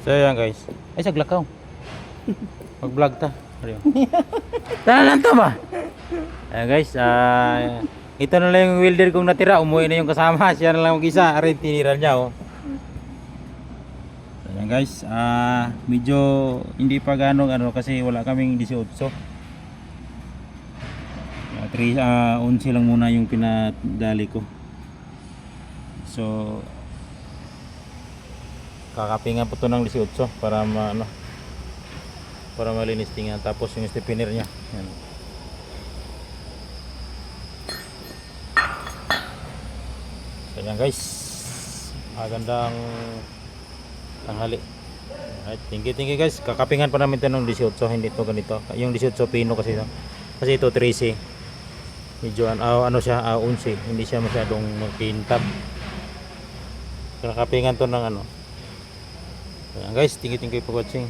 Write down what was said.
So yan guys. Ay saglakaw. Mag-vlog ta. Tara lang to ba? Ayan guys, ito na lang yung welder kong natira. Umuwi na yung kasama. Siya na lang mag-isa. Aray, tinira niya oh. Ayan guys, medyo hindi pa ganong ano kasi wala kaming 18. 11 lang muna yung pinadali ko. So kakapingan po to ng 18 para para malinis tingnan. Tapos yung stepiner niya. Yan. So yan guys. Magandang tanghali. Alright, thank you guys. Kakapingan pa namin ito ng 18, hindi to ganito. Yung 18 pino kasi ito. Kasi ito 13. Medyo ano siya, 11. Hindi siya masyadong makintab. Kakapingan to ng ano. Ayan guys, thank you for watching.